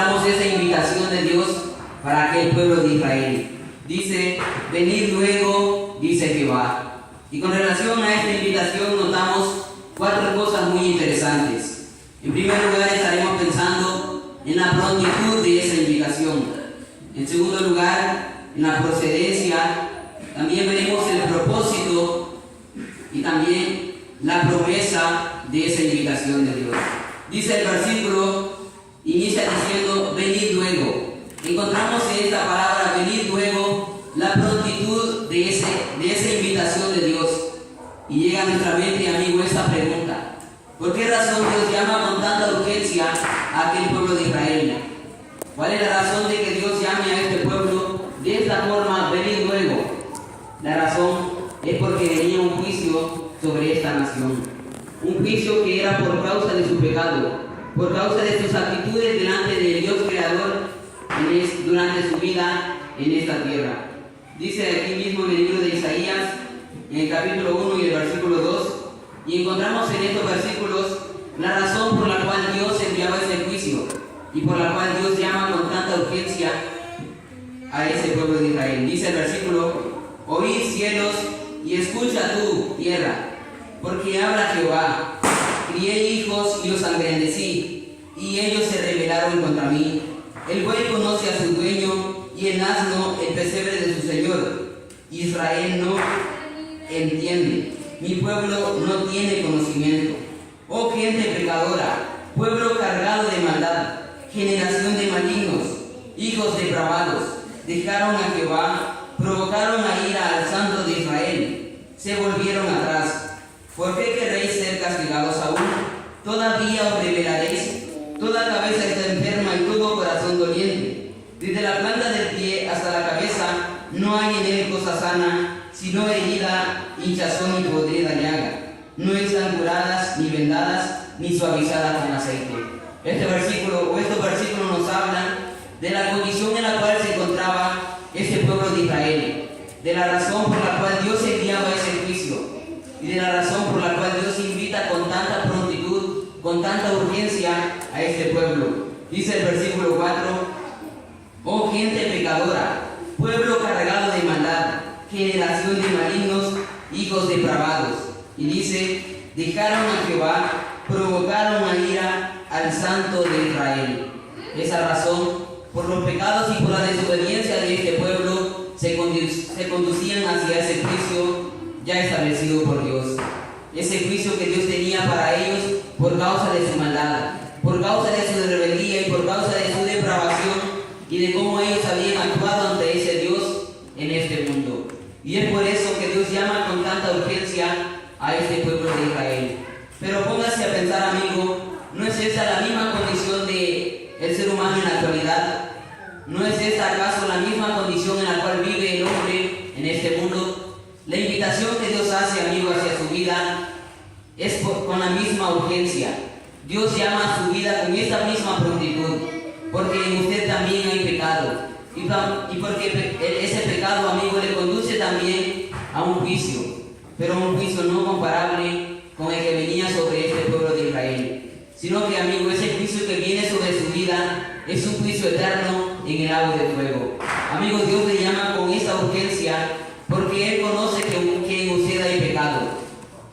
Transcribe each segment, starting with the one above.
encontramos esa invitación de Dios para aquel pueblo de Israel. Dice, venid luego, dice Jehová. Y con relación a esta invitación notamos 4 cosas muy interesantes. En primer lugar, estaremos pensando en la prontitud de esa invitación. En segundo lugar, en la procedencia. También veremos el propósito y también la promesa de esa invitación de Dios. Dice el versículo, inicia diciendo, venid luego. Encontramos en esta palabra, venid luego, la prontitud de esa invitación de Dios. Y llega a nuestra mente, amigo, esta pregunta. ¿Por qué razón Dios llama con tanta urgencia a aquel pueblo de Israel? ¿Cuál es la razón de que Dios llame a este pueblo de esta forma, venid luego? La razón es porque venía un juicio sobre esta nación. Un juicio que era por causa de su pecado, por causa de sus actitudes delante del Dios Creador durante su vida en esta tierra. Dice aquí mismo en el libro de Isaías, en el capítulo 1 y el versículo 2, y encontramos en estos versículos la razón por la cual Dios enviaba ese juicio y por la cual Dios llama con tanta urgencia a ese pueblo de Israel. Dice el versículo, oíd cielos y escucha tú, tierra, porque habla Jehová, crié hijos y los engrandecí, y ellos se rebelaron contra mí. El buey conoce a su dueño, y el asno el pesebre de su señor. Israel no entiende, mi pueblo no tiene conocimiento. Oh gente pecadora, pueblo cargado de maldad, generación de malignos, hijos depravados, dejaron a Jehová, provocaron a ira al Santo de Israel, se volvieron atrás. ¿Por qué querréis ser castigados aún? ¿Todavía os rebelaréis? Toda cabeza está enferma y todo corazón doliente. Desde la planta del pie hasta la cabeza no hay en él cosa sana, sino herida, hinchazón y podrida llaga. No están curadas, ni vendadas, ni suavizadas con aceite. Estos versículos nos hablan de la condición en la cual se encontraba este pueblo de Israel, de la razón por la cual Dios enviaba ese juicio y de la razón por la cual Dios invita con tanta prontitud, con tanta urgencia a este pueblo. Dice el versículo 4, oh gente pecadora, pueblo cargado de maldad, generación de malignos, hijos depravados. Y dice, dejaron a Jehová, provocaron a ira al Santo de Israel. Esa razón, por los pecados y por la desobediencia de este pueblo, se conducían hacia ese juicio ya establecido por Dios. Ese juicio que Dios tenía para ellos por causa de su maldad, por causa de su rebeldía y por causa de su depravación y de cómo ellos habían actuado ante ese Dios en este mundo. Y es por eso que Dios llama con tanta urgencia a este pueblo de Israel. Pero póngase a pensar, amigo, ¿no es esa la misma condición del ser humano en la actualidad? ¿No es esta acaso la misma condición en la cual vive el hombre en este mundo? La invitación que Dios hace, amigo, hacia su vida es con la misma urgencia. Dios llama a su vida con esta misma prontitud, porque en usted también hay pecado. Y porque ese pecado, amigo, le conduce también a un juicio, pero un juicio no comparable con el que venía sobre este pueblo de Israel, sino que, amigo, ese juicio que viene sobre su vida es un juicio eterno en el lago de fuego. Amigo, Dios le llama con esta urgencia porque Él conoce que en usted hay pecado.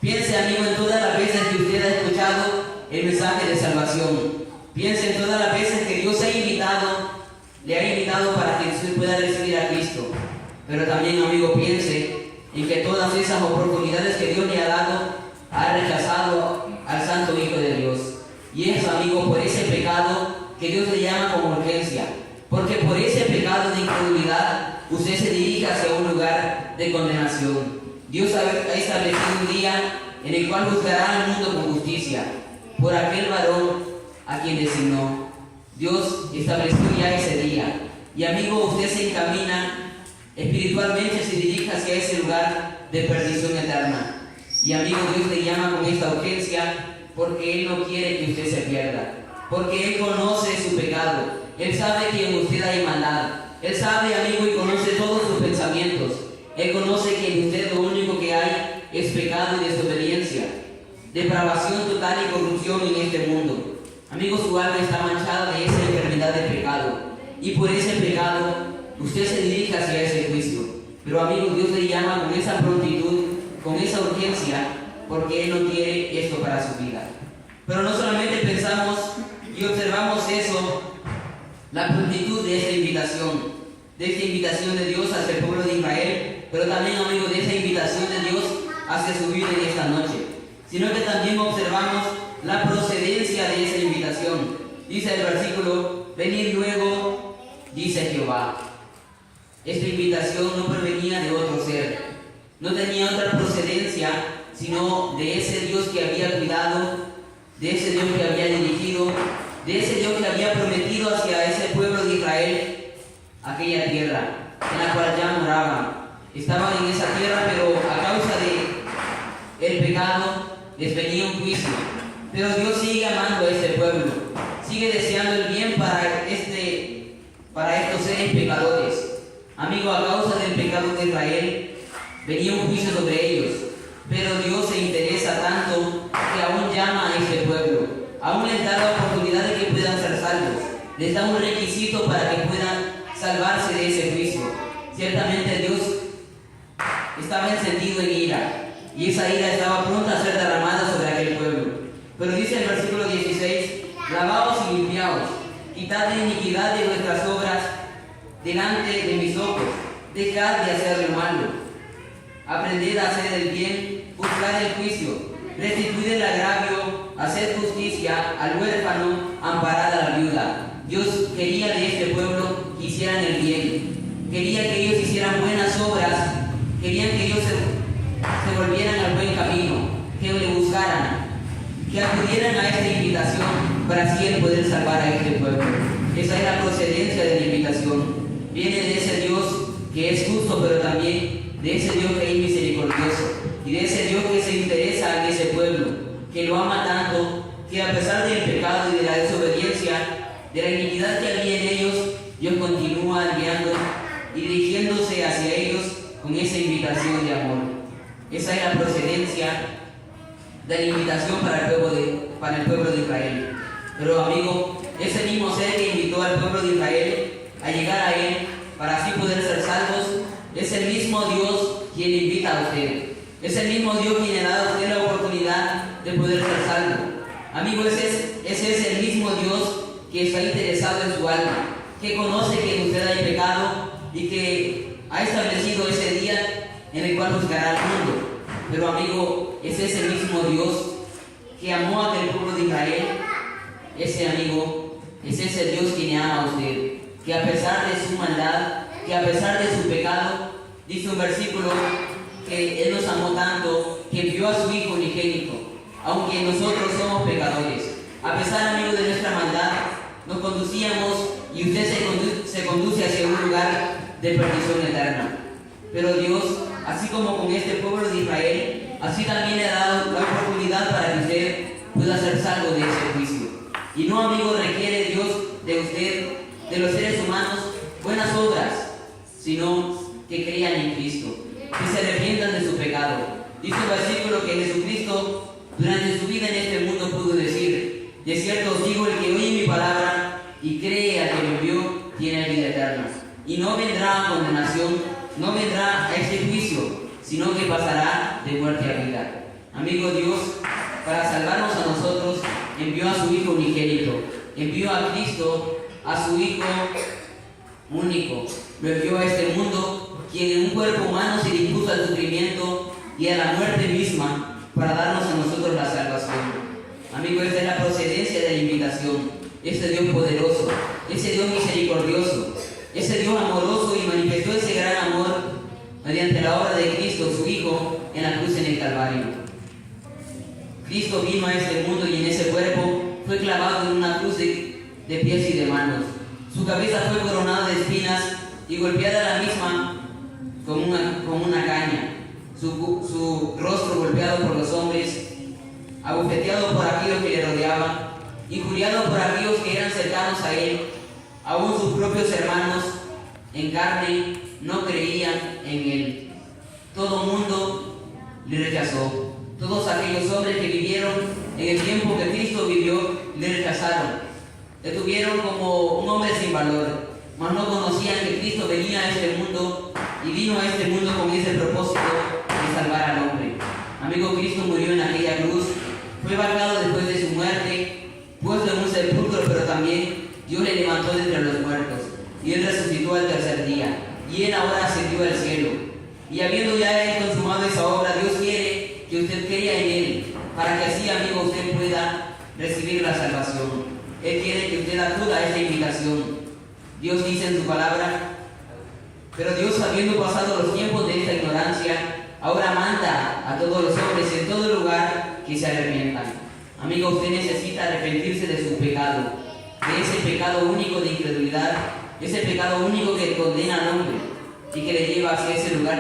Piense, amigo, en todas las veces que usted ha escuchado el mensaje de salvación. Piense en todas las veces que Dios le ha invitado para que usted pueda recibir a Cristo. Pero también, amigo, piense en que todas esas oportunidades que Dios le ha dado, ha rechazado al Santo Hijo de Dios. Y es, amigo, por ese pecado que Dios le llama con urgencia. Porque por ese pecado de incredulidad, usted se dirige hacia un lugar de condenación. Dios ha establecido un día en el cual juzgará al mundo con justicia por aquel varón a quien designó. Dios estableció ya ese día. Y, amigo, usted se encamina espiritualmente, se dirige hacia ese lugar de perdición eterna. Y, amigo, Dios le llama con esta urgencia porque Él no quiere que usted se pierda. Porque Él conoce su pecado. Él sabe que en usted hay maldad. Él sabe, amigo, y conoce todos sus pensamientos. Él conoce que en usted lo único que hay es pecado y desobediencia, depravación total y corrupción en este mundo. Amigo, su alma está manchada de esa enfermedad de pecado. y por ese pecado usted se dirige hacia ese juicio. Pero amigos, Dios le llama con esa prontitud, con esa urgencia, porque Él no quiere esto para su vida. Pero no solamente pensamos y observamos eso, la prontitud de esta invitación de Dios hacia el pueblo de Israel, pero también, amigos, de esa invitación de Dios hacia su vida en esta noche, sino que también observamos la procedencia de esa invitación. Dice el versículo: venid luego, dice Jehová. Esta invitación no provenía de otro ser, no tenía otra procedencia, sino de ese Dios que había cuidado, de ese Dios que había dirigido, de ese Dios que había prometido hacia ese pueblo de Israel aquella tierra en la cual ya moraban. Estaban en esa tierra, pero a causa del pecado les venía un juicio. Pero Dios sigue amando a este pueblo, sigue deseando el bien para estos seres pecadores. Amigo, a causa del pecado de Israel venía un juicio sobre ellos, pero Dios se interesa tanto que aún llama a este pueblo, aún les da la oportunidad de que puedan ser salvos, les da un requisito para que puedan salvarse de ese juicio. Ciertamente Dios estaba encendido en ira, y esa ira estaba pronta a ser derramada sobre aquel pueblo. Pero dice el versículo 16: lavaos y limpiaos, quitad la iniquidad de vuestras obras delante de mis ojos, dejad de hacer lo malo, aprended a hacer el bien, buscad el juicio, restituid el agravio, haced justicia al huérfano, amparad a la viuda. Dios quería de este pueblo que hicieran el bien, quería que ellos hicieran buenas obras, querían que ellos se volvieran al buen camino, que le buscaran, que acudieran a esta invitación para así el poder salvar a este pueblo. Esa es la procedencia de la invitación. Viene de ese Dios que es justo, pero también de ese Dios que es misericordioso, y de ese Dios que se interesa en ese pueblo, que lo ama tanto, que a pesar del pecado y de la desobediencia, de la iniquidad que había en ellos, Dios continúa guiando y dirigiéndose hacia ellos con esa invitación de amor. Esa es la procedencia de la invitación para el pueblo de Israel. Pero amigo, ese mismo ser que invitó al pueblo de Israel a llegar a Él para así poder ser salvos, es el mismo Dios quien invita a usted. Es el mismo Dios quien le da a usted la oportunidad de poder ser salvo. Amigo, ese es el mismo Dios que está interesado en su alma, que conoce que en usted hay pecado y que ha establecido ese día en el cual juzgará al mundo. Pero amigo, ese es el mismo Dios que amó a aquel pueblo de Israel. Ese amigo, ese es el Dios quien ama a usted, que a pesar de su maldad, que a pesar de su pecado, dice un versículo que Él nos amó tanto que envió a su Hijo unigénito, aunque nosotros somos pecadores. A pesar, amigo, de nuestra maldad, nos conducíamos y usted se conduce hacia un lugar de perdición eterna. Pero Dios, así como con este pueblo de Israel, así también le ha dado la oportunidad para que usted pueda ser salvo de ese juicio. Y no, amigo, requiere Dios de usted, de los seres humanos, buenas obras, sino que crean en Cristo, que se arrepientan de su pecado. Dice el versículo que Jesucristo durante su vida en este mundo pudo decir: de cierto os digo, el que oye mi palabra y cree al que me envió, tiene vida eterna, y no vendrá a condenación, no vendrá a este juicio, sino que pasará de muerte a vida. Amigo, Dios, para salvarnos a nosotros, envió a su Hijo unigénito, envió a Cristo, a su Hijo único, lo envió a este mundo, quien en un cuerpo humano se dispuso al sufrimiento y a la muerte misma para darnos a nosotros la salvación. Amigo, esta es la procedencia de la invitación. Ese Dios poderoso, ese Dios misericordioso, ese Dios amoroso, y manifestó ese gran amor mediante la obra de Cristo, su Hijo, en la cruz en el Calvario. Cristo vino a este mundo y en ese cuerpo fue clavado en una cruz de pies y de manos. Su cabeza fue coronada de espinas y golpeada la misma con una caña. Su rostro golpeado por los hombres, abofeteado por aquellos que le rodeaban, injuriado por aquellos que eran cercanos a él. Aún sus propios hermanos en carne no creían en él. Todo mundo le rechazó. Todos aquellos hombres que vivieron en el tiempo que Cristo vivió le rechazaron. Le tuvieron como un hombre sin valor. mas no conocían que Cristo venía a este mundo y vino a este mundo con ese propósito de salvar al hombre. Amigo, Cristo murió en aquella cruz, fue bajado después de su muerte, puesto en un sepulcro, pero también Dios le levantó de entre los muertos y Él resucitó al tercer día y Él ahora ascendió al cielo. Y habiendo ya Él consumado esa obra, Dios quiere que usted crea en Él, para que así, amigo, usted pueda recibir la salvación. Él quiere que usted acuda a esta invitación. Dios dice en su palabra: pero Dios, habiendo pasado los tiempos de esta ignorancia, ahora manda a todos los hombres en todo lugar que se arrepientan. Amigo, usted necesita arrepentirse de su pecado, de ese pecado único de incredulidad, ese pecado único que condena al hombre y que le lleva hacia ese lugar